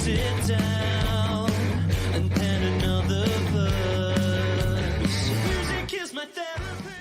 sit down and pen another verse. Music is my therapy.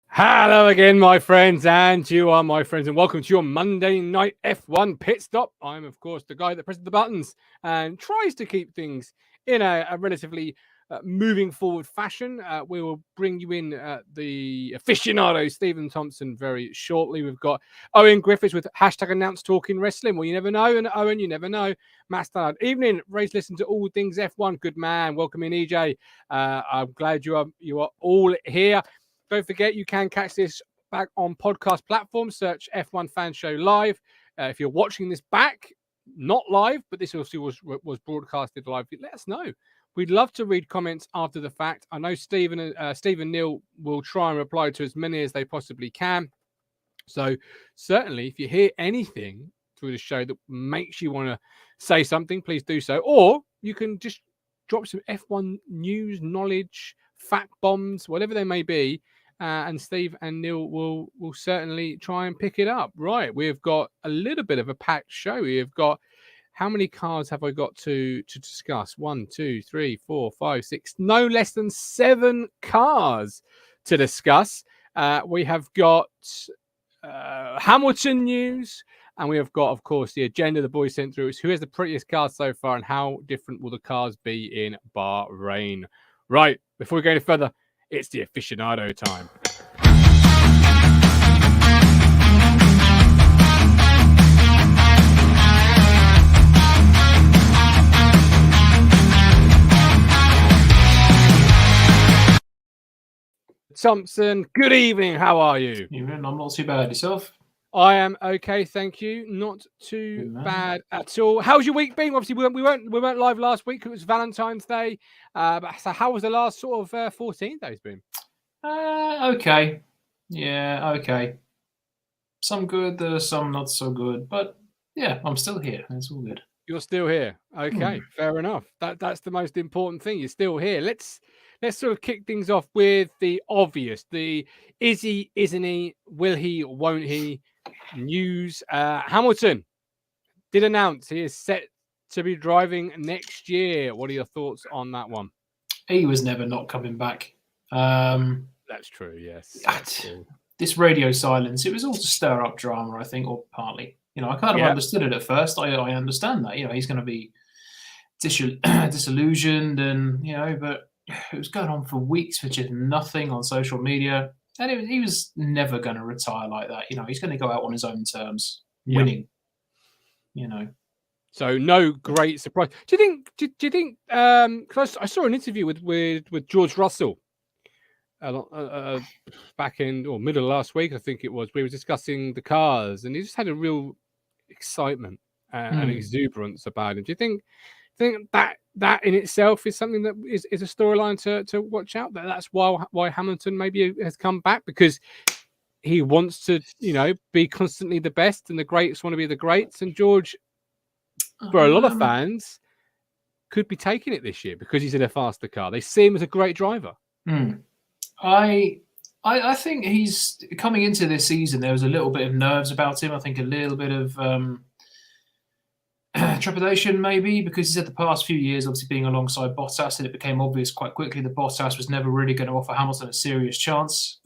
Hello again, my friends, and you are my friends, and welcome to your Monday night F1 pit stop. I'm, of course, the guy that presses the buttons and tries to keep things in a relatively moving forward fashion. We will bring you in the aficionado, Stephen Thompson, very shortly. We've got Owen Griffiths with hashtag announce talking wrestling. Well, you never know, and Owen, you never know. Matt Stannard, evening. Ray's listen to all things F1. Good man. Welcome in, EJ. I'm glad you are all here. Don't forget, you can catch this back on podcast platforms. Search F1 Fan Show Live. If you're watching this back, not live, but this also was broadcasted live, let us know. We'd love to read comments after the fact. I know Steve and Neill will try and reply to as many as they possibly can. So certainly, if you hear anything through the show that makes you want to say something, please do so. Or you can just drop some F1 news, knowledge, fact bombs, whatever they may be. And Steve and Neill will certainly try and pick it up. Right, we've got a little bit of a packed show. We've got, how many cars have I got to discuss? 1, 2, 3, 4, 5, 6. No less than 7 cars to discuss. We have got Hamilton news, and we have got, of course, the agenda the boys sent through. Is who has the prettiest car so far, and how different will the cars be in Bahrain? Right, before we go any further, it's the aficionado time. Thompson, good evening. How are you? Evening. I'm not too bad. Yourself? I am okay, thank you. Not too bad at all. How's your week been? Obviously, we weren't live last week. It was Valentine's Day. So how was the last sort of 14 days been? Okay. Yeah, okay. Some good, some not so good. But yeah, I'm still here. It's all good. You're still here. Okay, fair enough. That's the most important thing. You're still here. Let's sort of kick things off with the obvious. The is he, isn't he, will he, won't he news. Hamilton did announce he is set to be driving next year. What are your thoughts on that one? He was never not coming back. That's true, yes. That's true. This radio silence, it was all to stir up drama, I think, or partly. You know, I kind of understood it at first. I understand that. You know, he's going to be disillusioned and, you know, but it was going on for weeks for just nothing on social media. And he was never going to retire like that. You know, he's going to go out on his own terms, winning. You know. So no great surprise. Do you think? Because I saw an interview with George Russell back in or middle of last week, I think it was. We were discussing the cars, and he just had a real excitement and exuberance about him. Do you think that in itself is something that is a storyline to watch out? That's why Hamilton maybe has come back, because he wants to, you know, be constantly the best, and the greats want to be the greats. And George, for a lot of fans, could be taking it this year because he's in a faster car. They see him as a great driver. I think he's coming into this season. There was a little bit of nerves about him. I think a little bit of trepidation, maybe, because he's had the past few years obviously being alongside Bottas, and it became obvious quite quickly that Bottas was never really going to offer Hamilton a serious challenge.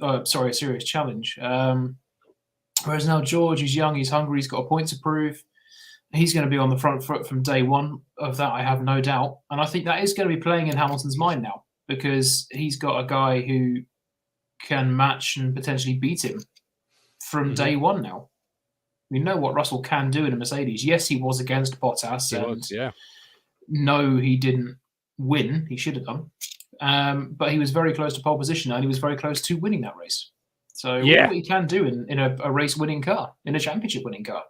Whereas now George, he's young, he's hungry, he's got a point to prove. He's going to be on the front foot from day one. Of that, I have no doubt. And I think that is going to be playing in Hamilton's mind now, because he's got a guy who can match and potentially beat him from day one now. We know what Russell can do in a Mercedes. Yes, he was against Bottas. No, he didn't win. He should have done. But he was very close to pole position, and he was very close to winning that race. So what he can do in a race-winning car, in a championship-winning car.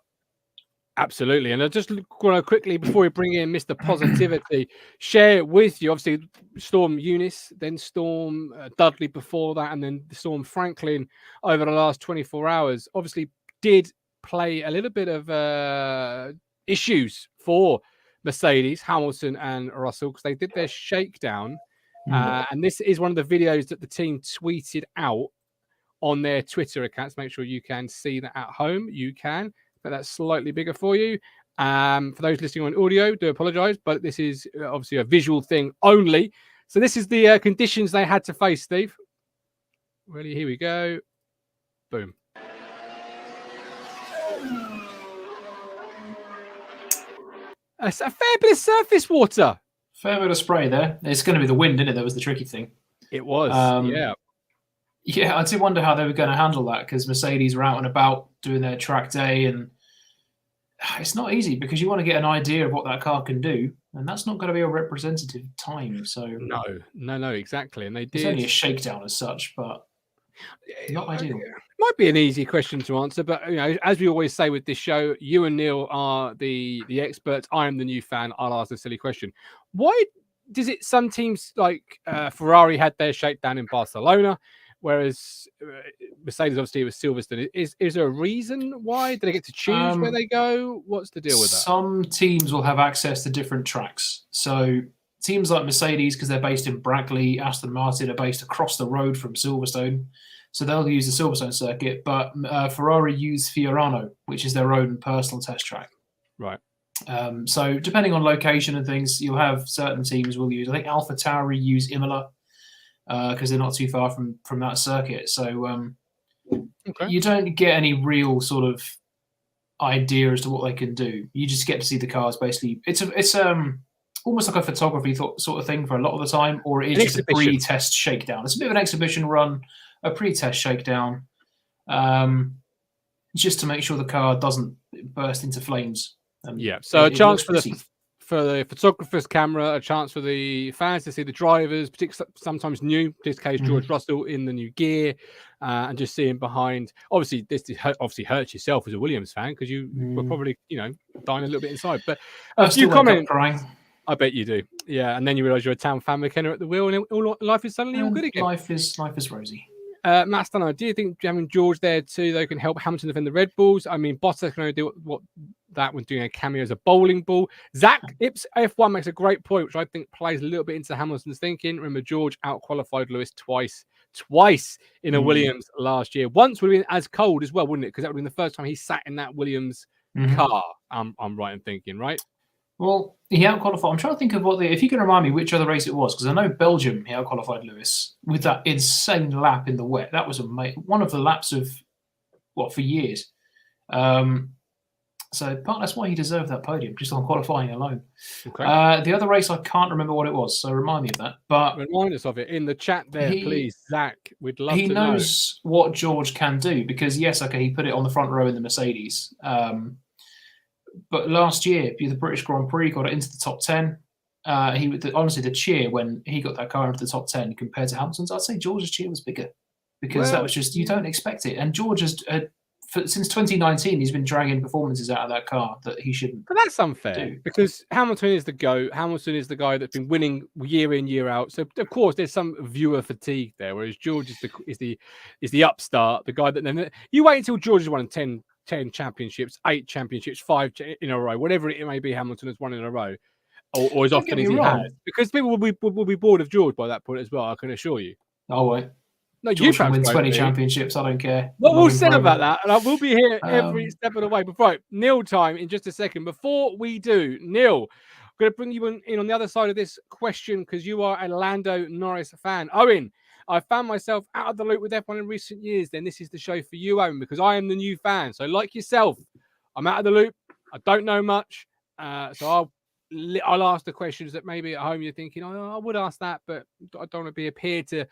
Absolutely. And I just want to quickly, before we bring in Mr. Positivity, share it with you. Obviously, Storm Eunice, then Storm Dudley before that, and then Storm Franklin over the last 24 hours, obviously did play a little bit of issues for Mercedes, Hamilton and Russell, because they did their shakedown. And this is one of the videos that the team tweeted out on their Twitter accounts. Make sure you can see that at home. You can. But that's slightly bigger for you. For those listening on audio, do apologise, but this is obviously a visual thing only. So this is the conditions they had to face, Steve. Really, here we go. Boom. A fair bit of surface water. Fair bit of spray there. It's going to be the wind, isn't it? That was the tricky thing. It was, yeah. Yeah, I did wonder how they were going to handle that because Mercedes were out and about doing their track day, and it's not easy because you want to get an idea of what that car can do, and that's not going to be a representative time. So no, exactly. And they did. It's only a shakedown as such, but not ideal. It might be an easy question to answer, but as we always say with this show, you and Neill are the experts. I am the new fan. I'll ask a silly question. Why does it? Some teams like Ferrari had their shakedown in Barcelona, whereas Mercedes obviously was Silverstone. Is there a reason why? Do they get to choose where they go? What's the deal with that? Some teams will have access to different tracks. So teams like Mercedes, because they're based in Brackley, Aston Martin are based across the road from Silverstone. So they'll use the Silverstone circuit, but Ferrari use Fiorano, which is their own personal test track. Right. So depending on location and things, you'll have certain teams will use. I think AlphaTauri use Imola because they're not too far from that circuit. So you don't get any real sort of idea as to what they can do. You just get to see the cars. Basically, it's almost like a photography sort of thing for a lot of the time, or it is just a pre-test shakedown. It's a bit of an exhibition run. A pre-test shakedown, just to make sure the car doesn't burst into flames. So a chance for the photographer's camera, a chance for the fans to see the drivers, particularly sometimes new. In this case, George Russell in the new gear, and just seeing behind. Obviously, this obviously hurts yourself as a Williams fan because you were probably dying a little bit inside. But a few comments. I bet you do. Yeah, and then you realise you're a town fan McKenna at the wheel, and life is suddenly all good again. Life is rosy. Matt Stanner, do you think having George there too, they can help Hamilton defend the Red Bulls? I mean, Bottas can only do what that when doing a cameo as a bowling ball. Zach Ips F1 makes a great point, which I think plays a little bit into Hamilton's thinking. Remember, George out-qualified Lewis twice in a Williams last year. Once would have been as cold as well, wouldn't it? Because that would have been the first time he sat in that Williams car. I'm right in thinking, right? Well, he out-qualified. I'm trying to think of if you can remind me which other race it was, because I know Belgium, he out-qualified Lewis with that insane lap in the wet. That was one of the laps of, for years. So that's why he deserved that podium, just on qualifying alone. Okay. The other race, I can't remember what it was, so remind me of that. But remind us of it in the chat there, please, Zach. We'd love to know. He knows what George can do, because, yes, okay, he put it on the front row in the Mercedes. But last year, the British Grand Prix got it into the top 10. Honestly, the cheer when he got that car into the top 10 compared to Hamilton's, I'd say George's cheer was bigger because that was just, you don't expect it. And George has, since 2019, he's been dragging performances out of that car that he shouldn't. But that's unfair because Hamilton is the GOAT. Hamilton is the guy that's been winning year in, year out. So of course, there's some viewer fatigue there. Whereas George is the upstart, the guy that then you wait until George has won 10 championships, 8 championships, 5 in a row, whatever it may be. Hamilton has won in a row, or as often as he has, because people will be bored of George by that point as well. I can assure you. Oh wait. No, George can win 20 championships. I don't care. What we'll say about that, and I will be here every step of the way. But right, Neill time in just a second. Before we do, Neill, I'm going to bring you in on the other side of this question because you are a Lando Norris fan. Owen, I found myself out of the loop with F1 in recent years. Then this is the show for you, Owen, because I am the new fan. So like yourself, I'm out of the loop. I don't know much. So I'll ask the questions that maybe at home you're thinking, I would ask that, but I don't want to appear to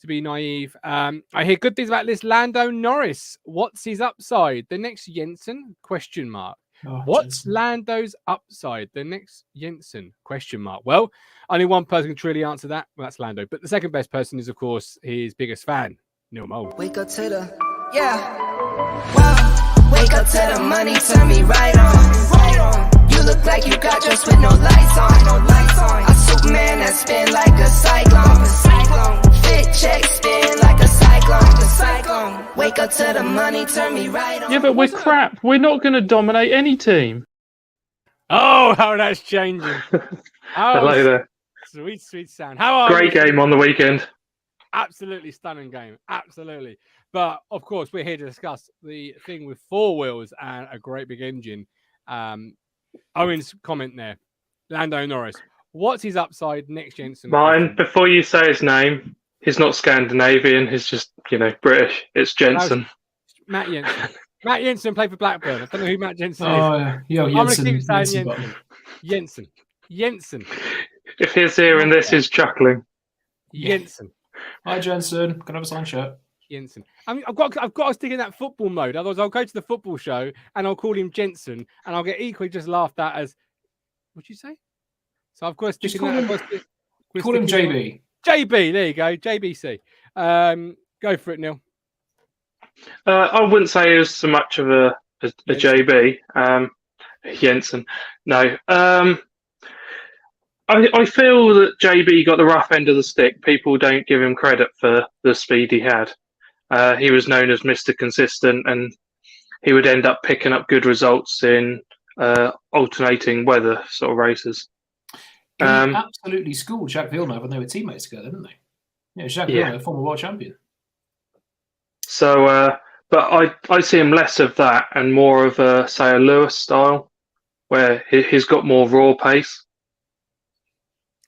be naive. I hear good things about this Lando Norris. What's his upside? The next Jensen? ? What's Jensen. Lando's upside? The next Jensen ? Well, only one person can truly answer that. Well, that's Lando. But the second best person is, of course, his biggest fan, Neill Mowles. Wake up to the, wow. Wake up to the money, turn me right on. You look like you got dressed with no lights on. A Superman that spin like a cyclone. Fit check, spin like a cyclone. Wake up to the money, turn me right on. Yeah, but we're crap. We're not going to dominate any team. Oh, how that's changing. Hello there. Sweet sound. How are Great game on the weekend. Absolutely stunning game. Absolutely. But, of course, we're here to discuss the thing with 4 wheels and a great big engine. Owen's comment there. Lando Norris. What's his upside next, Jensen? Mine, before you say his name, he's not Scandinavian. He's just, British. It's Jensen. Matt Jensen. Matt Jensen played for Blackburn. I don't know who Matt Jensen is. Yeah, I'm going to keep saying Jensen. Jensen. If he's hearing this, he's chuckling. Jensen. Hi, Jensen. Can I have a signed shirt? Jensen. I mean, I've got to stick in that football mode. Otherwise, I'll go to the football show and I'll call him Jensen, and I'll get equally just laughed at as. What'd you say? So I've got to stick in that. Call him JB. JB. There you go. JBC. Go for it, Neil. I wouldn't say he was so much of a JB. Jensen. No. I feel that JB got the rough end of the stick. People don't give him credit for the speed he had. He was known as Mr. Consistent, and he would end up picking up good results in alternating weather sort of races. He absolutely schooled Jacques Villeneuve when they were teammates together, didn't they? Yeah, Jacques Villeneuve, former world champion. So, but I see him less of that and more of a, say, a Lewis style, where he's got more raw pace.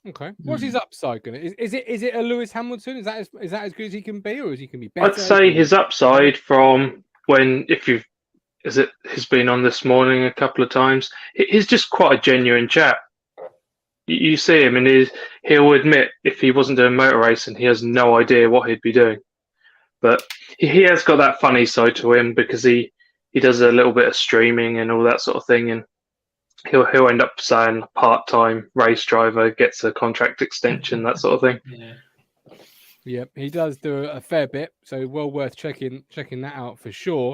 Okay, what's his upside going to? Is it a Lewis Hamilton? Is that as good as he can be, or is he can be better? I'd say his upside from he's been on this morning a couple of times. He's just quite a genuine chap. You see him, and he'll admit if he wasn't doing motor racing, he has no idea what he'd be doing. But he has got that funny side to him because he does a little bit of streaming and all that sort of thing, and he'll end up saying part-time race driver, gets a contract extension, that sort of thing. Yeah, he does do a fair bit, so well worth checking that out for sure.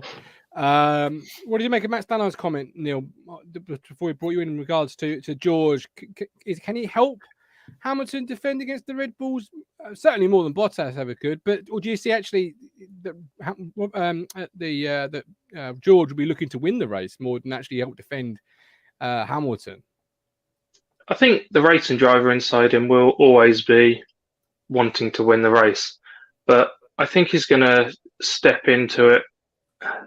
What did you make of Matt Stannard's comment, Neil, before we brought you in regards to George? Can he help Hamilton defend against the Red Bulls? Certainly more than Bottas ever could, or do you see actually that George will be looking to win the race more than actually help defend Hamilton? I think the racing driver inside him will always be wanting to win the race, but I think he's going to step into it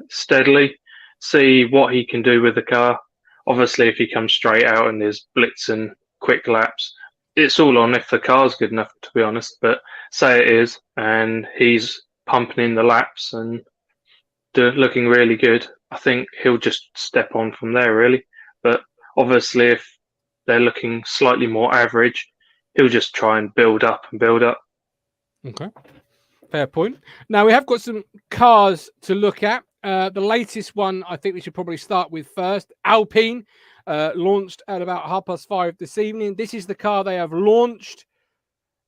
steadily, see what he can do with the car. Obviously, if he comes straight out and there's blitz and quick laps, it's all on if the car's good enough, to be honest. But say it is, and he's pumping in the laps and looking really good, I think he'll just step on from there, really. But obviously, if they're looking slightly more average, he'll just try and build up and build up. Okay. Fair point. Now, we have got some cars to look at. The latest one I think we should probably start with first. Alpine launched at about 5:30 this evening. This is the car they have launched.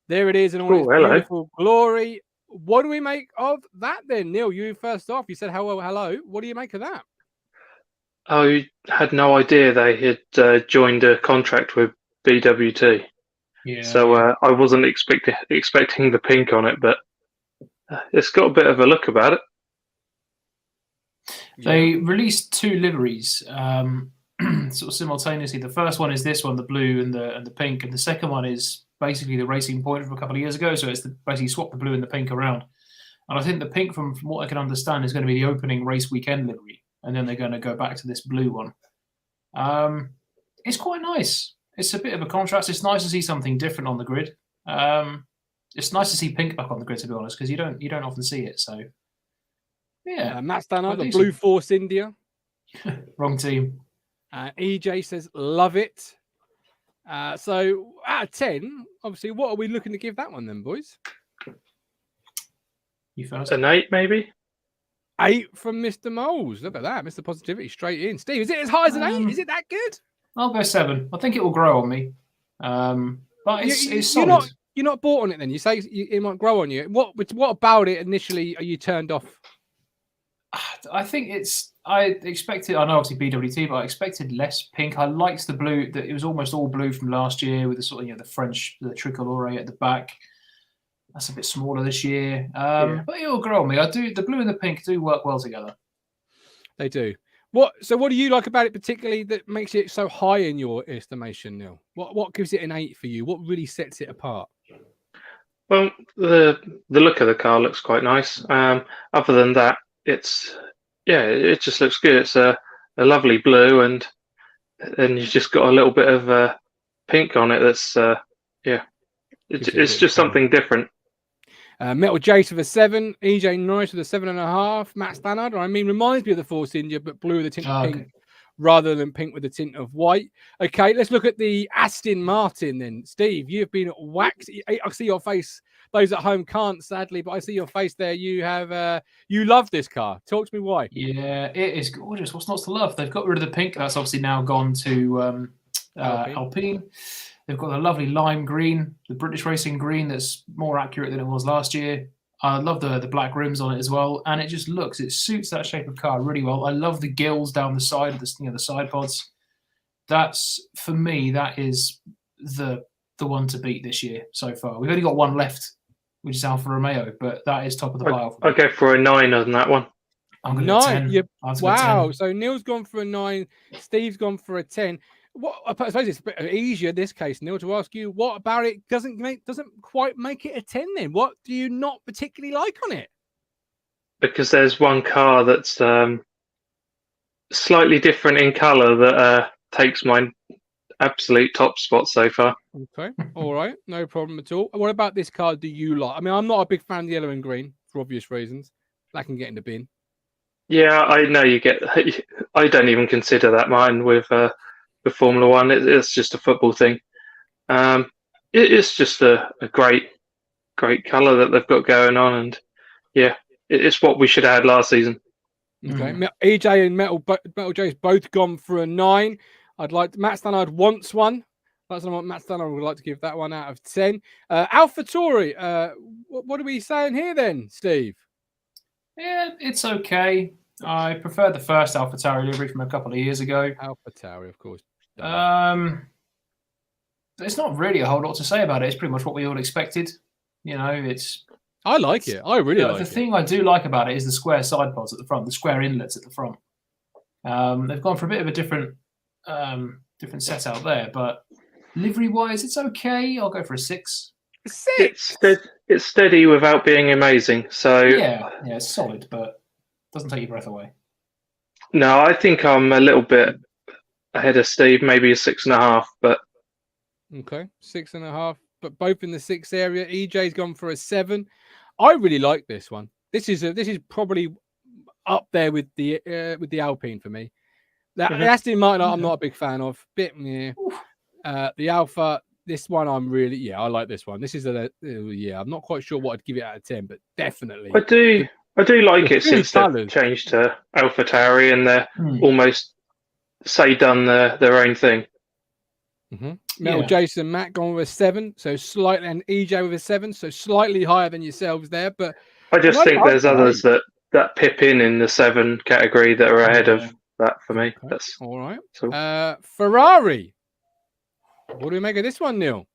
There it is in all its beautiful glory. What do we make of that then? Neil, you first off. You said hello. What do you make of that? I had no idea they had joined a contract with BWT. Yeah. So I wasn't expecting the pink on it, but it's got a bit of a look about it. They released two liveries sort of simultaneously. The first one is this one, the blue and the pink, and the second one is basically the Racing Point from a couple of years ago. So it's basically swap the blue and the pink around. And I think the pink, from what I can understand, is going to be the opening race weekend livery, and then they're going to go back to this blue one. It's quite nice. It's a bit of a contrast. It's nice to see something different on the grid. It's nice to see pink back on the grid, to be honest, because you don't often see it. So, yeah. Matt Stannard, the Blue Force India. Wrong team. EJ says, love it. So, out of 10, obviously, what are we looking to give that one then, boys? You first. An 8, maybe? 8 from Mr. Mowles. Look at that. Mr. Positivity straight in. Steve, is it as high as an 8? Is it that good? I'll go 7. I think it will grow on me. But it's solid. You're not bought on it then? You say it might grow on you. What about it initially are you turned off? I think I expected, I know obviously BWT, but I expected less pink. I liked the blue. It was almost all blue from last year with the sort of, the French, the tricolore at the back. That's a bit smaller this year. But it will grow on me. The blue and the pink do work well together. They do. So what do you like about it particularly that makes it so high in your estimation, Neil? What gives it an 8 for you? What really sets it apart? Well, the look of the car looks quite nice. Other than that, it just looks good. It's a lovely blue, and and you've just got a little bit of pink on it. That's Gives it a it's bit of just colour. something different. Metal Jace with a 7, EJ Norris with a 7.5, Matt Stannard, I mean, reminds me of the Force India, but blue with a tint of pink Okay. rather than pink with a tint of white. Okay, let's look at the Aston Martin then. Steve, you've been waxed. I see your face. Those at home can't, sadly, but I see your face there. You have, you love this car. Talk to me why. Yeah, it is gorgeous. What's not to love? They've got rid of the pink. That's obviously now gone to Alpine. They've got the lovely lime green, the British Racing green that's more accurate than it was last year. I love the black rims on it as well, and it just looks, it suits that shape of car really well. I love the gills down the side of the side pods. That's, for me, that is the one to beat this year so far. We've only got one left, which is Alfa Romeo, but that is top of the pile. I go for a 9 on that one. I'm going to 10. Yeah. I've got Wow. 10. So Neil's gone for a 9. Steve's gone for a 10. What I suppose it's a bit easier in this case, Neil, to ask you what about it doesn't quite make it a 10 then? What do you not particularly like on it? Because there's one car that's slightly different in colour that takes my absolute top spot so far. Okay. All right. No problem at all. What about this car do you like? I mean, I'm not a big fan of the yellow and green for obvious reasons. That can get in the bin. Yeah, I know you get. I don't even consider that mine with Formula One. It's just a football thing. It's just a great colour that they've got going on, and yeah, it's what we should have had last season. Okay, EJ and Metal J's both gone for a 9. I'd like Matt Stannard wants one. That's what Matt Stannard would like to give that one out of 10. AlphaTauri, what are we saying here then, Steve? Yeah, it's okay. I prefer the first AlphaTauri livery from a couple of years ago. AlphaTauri, of course. There's not really a whole lot to say about it. It's pretty much what we all expected. You know, I like it. I really like it. The thing I do like about it is the square side pods at the front, the square inlets at the front. They've gone for a bit of a different set out there, but livery-wise, it's okay. I'll go for a 6. 6? It's steady without being amazing. So yeah, it's solid, but doesn't take your breath away. No, I think I'm a little bit ahead of Steve, maybe a 6.5, but okay, 6.5, but both in the 6 area. EJ's gone for a 7. I really like this one. This is probably up there with the Alpine for me. That Aston Martin, I'm not a big fan of. The Alpha, this one I'm really I like this one. This is I'm not quite sure what I'd give it out of 10, but definitely I do like it since they've changed to AlphaTauri and they're almost done their own thing. Metal Jason Matt gone with a 7, so slightly, and EJ with a 7, so slightly higher than yourselves there. But I just think there's others that pip in the 7 category that are ahead of that for me. Okay. That's all right. So. Ferrari. What do we make of this one, Neil?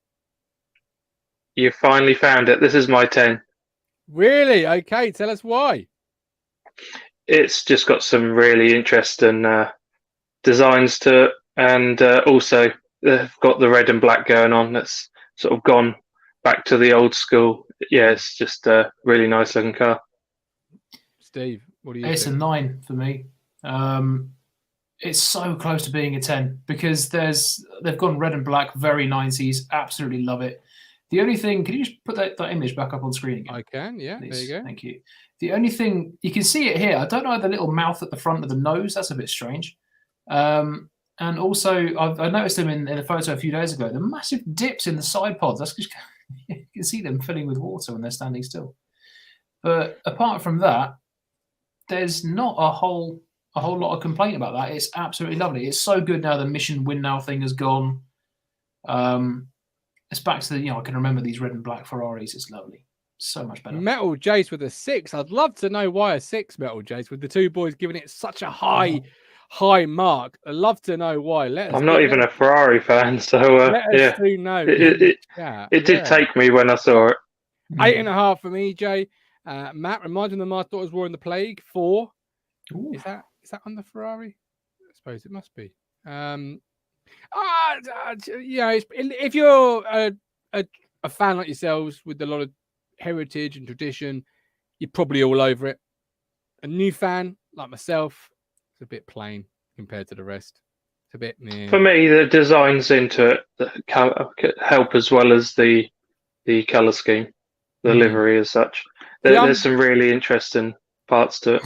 You finally found it. This is my 10. Really? Okay, tell us why. It's just got some really interesting designs to it, and also they've got the red and black going on. That's sort of gone back to the old school. Yeah, it's just a really nice looking car. Steve, what do you It's think? a 9 for me. It's so close to being a 10 because they've gone red and black, very 90s. Absolutely love it. The only thing, can you just put that image back up on screen again? I can, yeah. Please? There you go. Thank you. The only thing, you can see it here. I don't know the little mouth at the front of the nose. That's a bit strange. And also, I noticed them in a photo a few days ago. The massive dips in the side pods. That's just, you can see them filling with water when they're standing still. But apart from that, there's not a whole lot of complaint about that. It's absolutely lovely. It's so good now the Mission Win Now thing has gone. It's back to the, I can remember these red and black Ferraris. It's lovely. So much better. Metal Jace with a 6. I'd love to know why a 6, Metal Jace, with the two boys giving it such a high mark. I'd love to know why. I'm not even a Ferrari fan, so let us know. It did take me when I saw it. 8.5 from EJ. Matt, reminds me the Mars Daughters War in the Plague. 4. Ooh. Is that on the Ferrari? I suppose it must be. If you're a fan like yourselves with a lot of heritage and tradition, you're probably all over it. A new fan like myself, it's a bit plain compared to the rest. It's a bit. Meh. For me, the designs into it that help as well as the color scheme, the livery as such. There's some really interesting parts to it.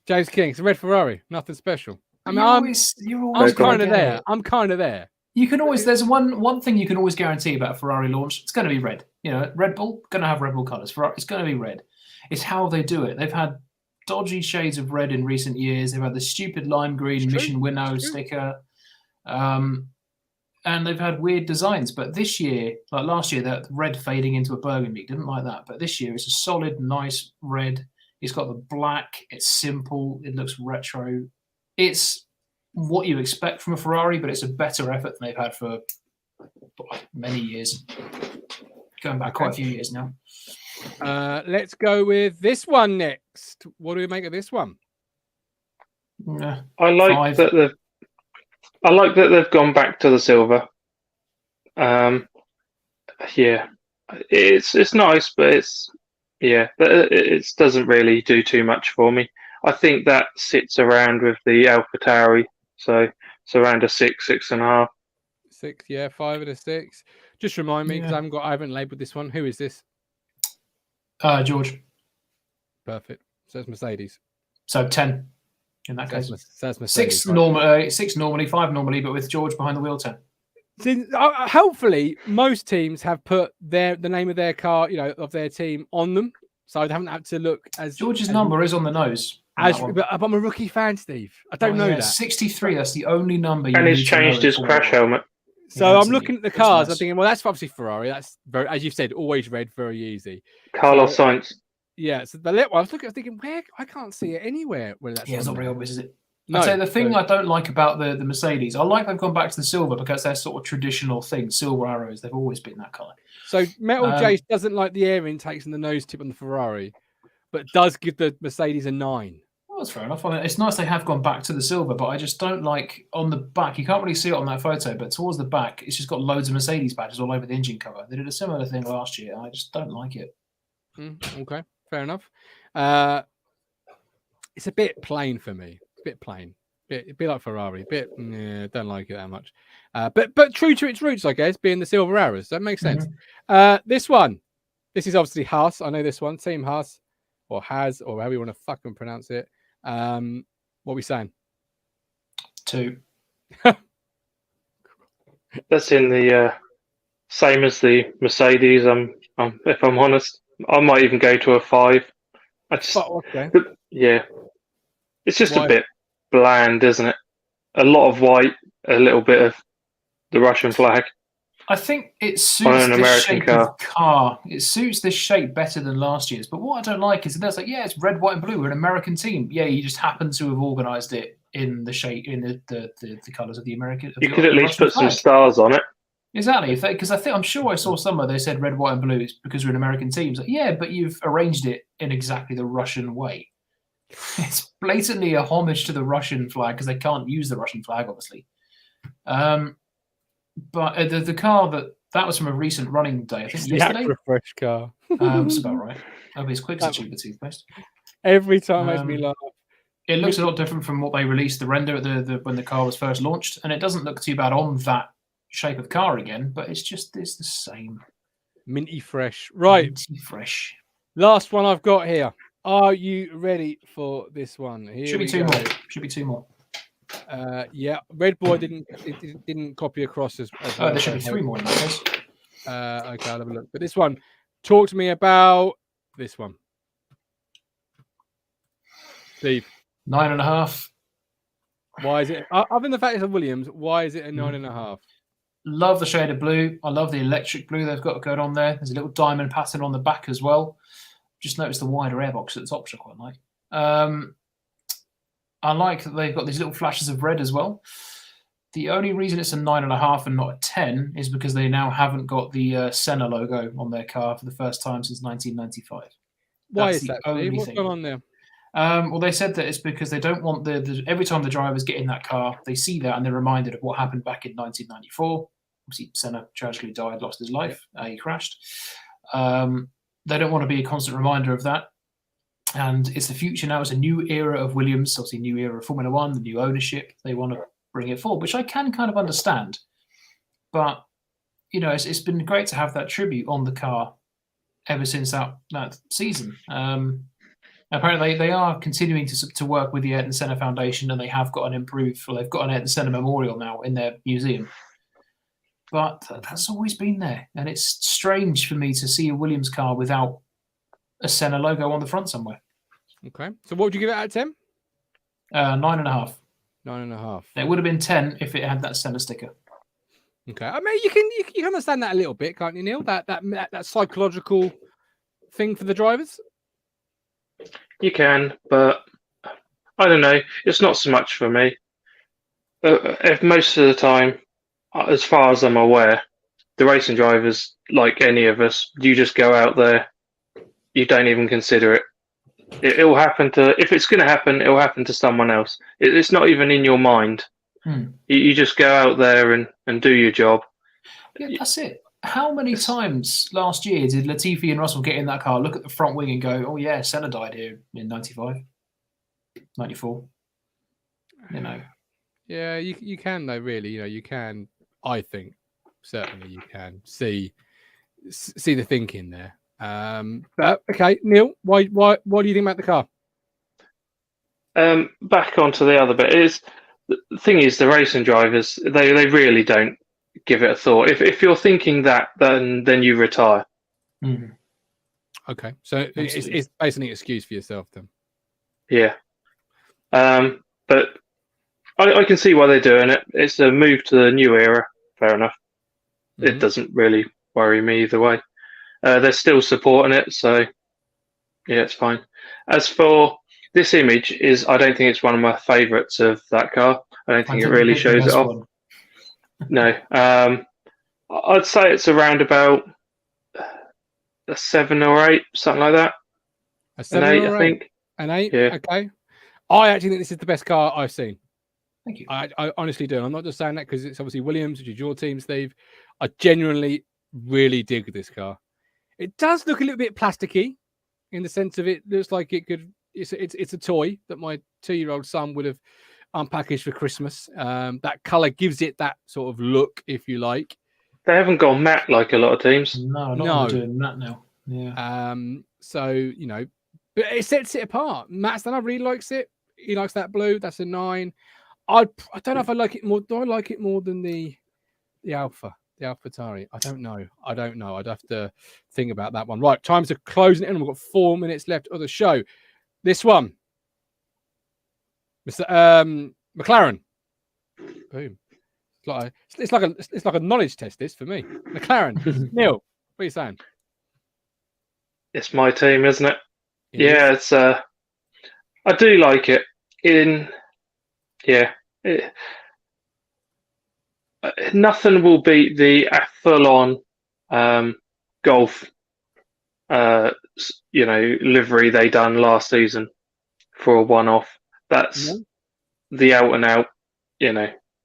James King, it's a red Ferrari, nothing special. I mean, you're I'm always kind of gonna get there. it. I'm kind of there. You can always. There's one thing you can always guarantee about a Ferrari launch. It's going to be red. You know, Red Bull going to have Red Bull colours. Ferrari, it's going to be red. It's how they do it. They've had dodgy shades of red in recent years. They've had the stupid lime green Mission Winnow sticker, and they've had weird designs. But this year, like last year, that red fading into a burgundy, didn't like that. But this year, it's a solid, nice red. It's got the black. It's simple. It looks retro. It's what you expect from a Ferrari, but it's a better effort than they've had for many years. Going back quite a few years now. Let's go with this one next. What do we make of this one? I like that they've gone back to the silver. Yeah, it's nice, but it doesn't really do too much for me. I think that sits around with the AlphaTauri, so it's around a 6.5. 6, yeah, 5 and a 6. Just remind me because I haven't labelled this one. Who is this? George. Perfect. So it's Mercedes. So 10 in that case. That's Mercedes. 6 normally, 5 normally, but with George behind the wheel, 10. Hopefully, most teams have put the name of their car, of their team on them, so I haven't had to look as George's number is on the nose. But I'm a rookie fan, Steve. I don't know that 63. That's the only number. And he's changed his crash helmet. So I'm looking at the cars. I'm thinking, well, that's obviously Ferrari. That's very, as you said, always red, very easy. Carlos Sainz. Yeah. So the little one, I was thinking, where I can't see it anywhere. Where that's it's not very obvious, is it? No, I'd say the thing I don't like about the Mercedes, I like they've gone back to the silver because they're sort of traditional things. Silver arrows, they've always been that colour. So Metal Jace doesn't like the air intakes and the nose tip on the Ferrari, but does give the Mercedes a 9. Well, that's fair enough. I mean, it's nice they have gone back to the silver, but I just don't like on the back. You can't really see it on that photo, but towards the back, it's just got loads of Mercedes badges all over the engine cover. They did a similar thing last year. I just don't like it. Okay, fair enough. It's a bit plain for me. It's a bit plain. A bit like Ferrari. Don't like it that much. But true to its roots, I guess, being the silver arrows. That makes sense. This one. This is obviously Haas. I know this one. Team Haas. Or Has, or however you want to fucking pronounce it. What are we saying? 2. That's in the same as the Mercedes. If I'm honest, I might even go to a 5. Yeah, it's just a bit bland, isn't it? A lot of white, a little bit of the Russian flag. I think it suits this shape of car. It suits this shape better than last year's. But what I don't like is that it's red, white, and blue. We're an American team. Yeah, you just happen to have organised it in the shape, in the colours of the American. You could at least put some stars on it. Exactly, because I'm sure I saw somewhere they said red, white, and blue because we're an American team. So, yeah, but you've arranged it in exactly the Russian way. It's blatantly a homage to the Russian flag because they can't use the Russian flag, obviously. But the car that was from a recent running day, I think yesterday. Refresh car. That's about right. I'll be as quick as a tube of toothpaste. Every time makes me laugh. It looks a lot different from what they released the render when the car was first launched, and it doesn't look too bad on that shape of car again. But it's the same. Minty fresh, right? Minty fresh. Last one I've got here. Are you ready for this one? Should be 2 more. Should be 2 more. Yeah, Red Boy didn't copy across as well. There should be 3 more in that case. Okay, I'll have a look. But this one, talk to me about this one, Steve. 9.5. Why is it? Other than the fact it's a Williams, why is it a 9.5? Love the shade of blue. I love the electric blue they've got going on there. There's a little diamond pattern on the back as well. Just noticed the wider airbox at the top, which I quite like. I like that they've got these little flashes of red as well. The only reason it's a 9.5 and not a 10 is because they now haven't got the Senna logo on their car for the first time since 1995. Why is that? What's going on there? Well, they said that it's because they don't want every time the drivers get in that car, they see that and they're reminded of what happened back in 1994. Obviously, Senna tragically died, lost his life. He crashed. They don't want to be a constant reminder of that. And it's the future now. It's a new era of Williams, obviously a new era of Formula One, the new ownership. They want to bring it forward, which I can kind of understand. But it's been great to have that tribute on the car ever since that season. Apparently, they are continuing to work with the Ayrton Senna Foundation, and they have got they've got an Ayrton Senna memorial now in their museum. But that's always been there, and it's strange for me to see a Williams car without a Senna logo on the front somewhere. Okay, so what would you give it out of 10? 9.5. 9.5. It would have been 10 if it had that Senna sticker. Okay, I mean you can understand that a little bit, can't you, Neil? That psychological thing for the drivers. You can, but I don't know. It's not so much for me. If most of the time, as far as I'm aware, the racing drivers, like any of us, you just go out there. You don't even consider it. It will happen to. If it's going to happen, it will happen to someone else. It's not even in your mind. You just go out there and do your job. Yeah, that's it. How many times last year did Latifi and Russell get in that car, look at the front wing and go, oh yeah, Senna died here in 95, 94? Yeah, you can though, really. You can. I think certainly you can see the thinking there. But okay, Neil, why do you think about the car? Back onto the other bit is the thing is the racing drivers they really don't give it a thought. If you're thinking that, then you retire. Mm-hmm. Okay, so it's basically an excuse for yourself then. Yeah, but I can see why they're doing it. It's a move to the new era. Fair enough. Mm-hmm. It doesn't really worry me either way. They're still supporting it, so yeah, it's fine. As for this image, I don't think it's one of my favourites of that car. I don't think it really shows it off. No, I'd say it's around about a 7 or 8, something like that. A 7 an 8, or 8? I think. An 8? Yeah. Okay. I actually think this is the best car I've seen. Thank you. I honestly do. I'm not just saying that because it's obviously Williams, which is your team, Steve. I genuinely really dig this car. It does look a little bit plasticky in the sense of it looks like it could. It's a toy that my 2-year-old son would have unpackaged for Christmas. That colour gives it that sort of look, if you like. They haven't gone matte like a lot of teams. No, doing matte now. Yeah. So but it sets it apart. Matt Stanner really likes it. He likes that blue. That's a 9. I don't know if I like it more. Do I like it more than the Alpha? The AlphaTauri. I don't know. I'd have to think about that one. Right, time to close it in. We've got 4 minutes left of the show. This one, Mr. McLaren. Boom. It's like a knowledge test. This for me, McLaren. Neil, what are you saying? It's my team, isn't it? Yeah, it's. I do like it. Nothing will beat the full-on Golf, livery they done last season for a one-off. That's the out-and-out,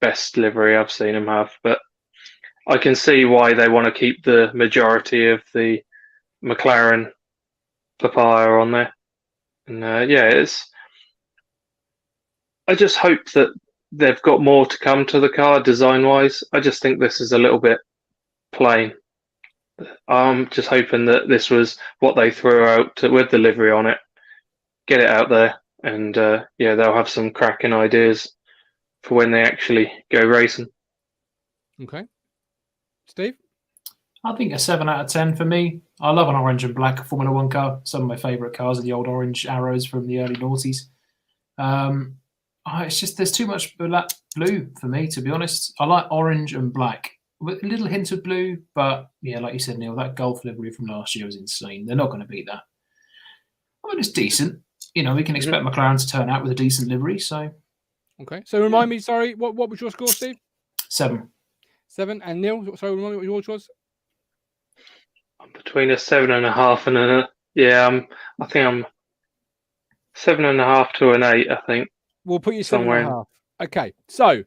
best livery I've seen them have. But I can see why they want to keep the majority of the McLaren papaya on there. And I just hope that they've got more to come to the car design-wise. I just think this is a little bit plain. I'm just hoping that this was what they threw out with the livery on it. Get it out there, and they'll have some cracking ideas for when they actually go racing. Okay. Steve? I think a 7 out of 10 for me. I love an orange and black Formula 1 car. Some of my favourite cars are the old orange Arrows from the early noughties. It's just there's too much blue for me, to be honest. I like orange and black with a little hint of blue, but yeah, like you said, Neil, that Golf livery from last year was insane. They're not going to beat that. I mean, it's decent. We can expect McLaren to turn out with a decent livery. So, okay. So remind me, sorry, what was your score, Steve? 7. 7, and Neil. So remind me what yours was. I'm between a 7.5 and I think I'm 7.5 to an 8. I think. We'll put you 7.5. Okay, so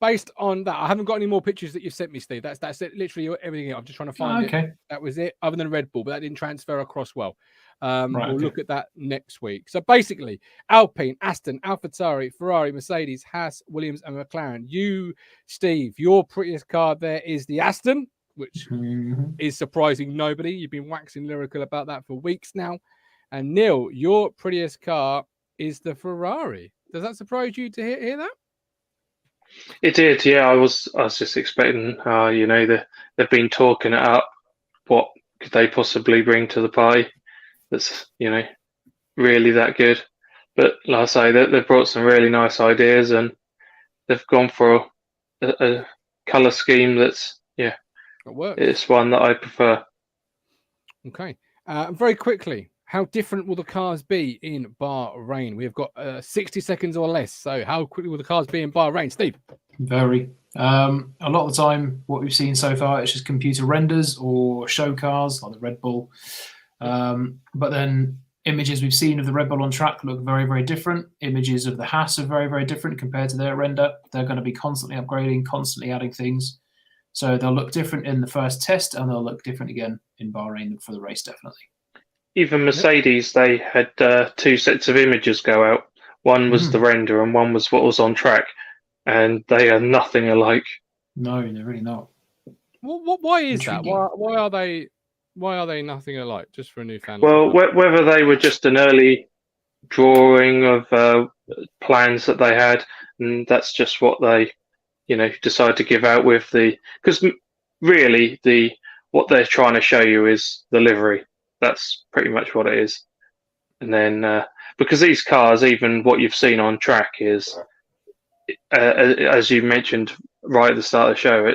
based on that, I haven't got any more pictures that you've sent me, Steve. That's it, literally everything. I'm just trying to find it. That was it, other than Red Bull, but that didn't transfer across well. We'll look at that next week. So basically, Alpine, Aston, AlphaTauri, Ferrari, Mercedes, Haas, Williams, and McLaren. You, Steve, your prettiest car there is the Aston, which is surprising nobody. You've been waxing lyrical about that for weeks now. And Neill, your prettiest car is the Ferrari. Does that surprise you to hear that? It did, yeah. I was just expecting, they've been talking it up. What could they possibly bring to the party that's, really that good? But like I say, they've brought some really nice ideas, and they've gone for a colour scheme that's, it works. It's one that I prefer. Okay. Very quickly, how different will the cars be in Bahrain? We've got 60 seconds or less. So how quickly will the cars be in Bahrain? Steve? Very. A lot of the time, what we've seen so far, it's just computer renders or show cars like the Red Bull. But then images we've seen of the Red Bull on track look very, very different. Images of the Haas are very, very different compared to their render. They're going to be constantly upgrading, constantly adding things. So they'll look different in the first test, and they'll look different again in Bahrain for the race, definitely. Even Mercedes, they had 2 sets of images go out. One was the render, and one was what was on track, and they are nothing alike. No, they're really not. Why is that? Why are they nothing alike? Just for a new fan. Well, whether they were just an early drawing of plans that they had, and that's just what they, decide to give out with because really what they're trying to show you is the livery. That's pretty much what it is. And then because these cars, even what you've seen on track is, as you mentioned right at the start of the show,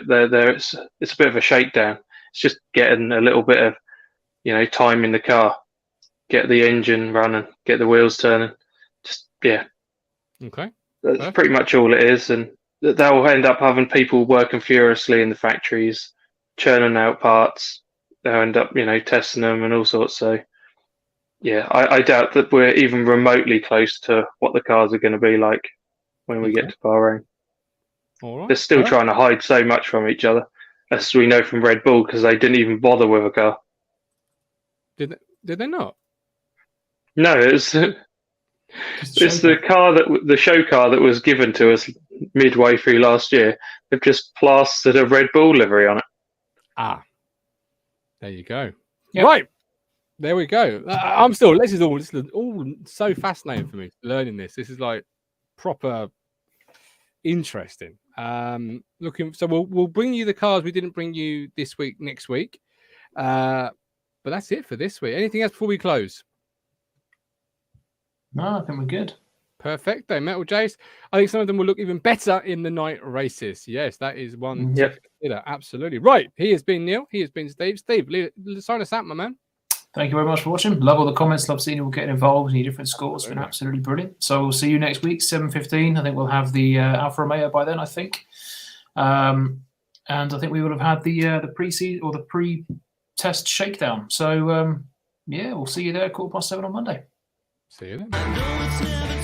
it's a bit of a shakedown. It's just getting a little bit of, time in the car, get the engine running, get the wheels turning. Okay. That's pretty much all it is, and they'll end up having people working furiously in the factories, churning out parts. They'll end up, testing them and all sorts. So, I doubt that we're even remotely close to what the cars are going to be like when we get to Bahrain. All right. They're still trying to hide so much from each other, as we know from Red Bull, because they didn't even bother with a car. Did they not? No, it's the car the show car that was given to us midway through last year. They've just plastered a Red Bull livery on it. Ah, there you go. Yep. Right, there we go. This is all so fascinating for me. Learning this is like proper interesting. So we'll bring you the cars we didn't bring you this week next week. But that's it for this week. Anything else before we close? No, I think we're good. Perfecto. Metal Jace. I think some of them will look even better in the night races. Yes, that is one to consider. Absolutely. Right. He has been Neill. He has been Steve. Steve, sign us out, my man. Thank you very much for watching. Love all the comments. Love seeing you all getting involved in your different scores. It's been absolutely brilliant. So we'll see you next week, 7:15. I think we'll have the Alfa Romeo by then, I think. And I think we will have had the pre-season or the pre-test shakedown. So, we'll see you there at 7:15 on Monday. See you then.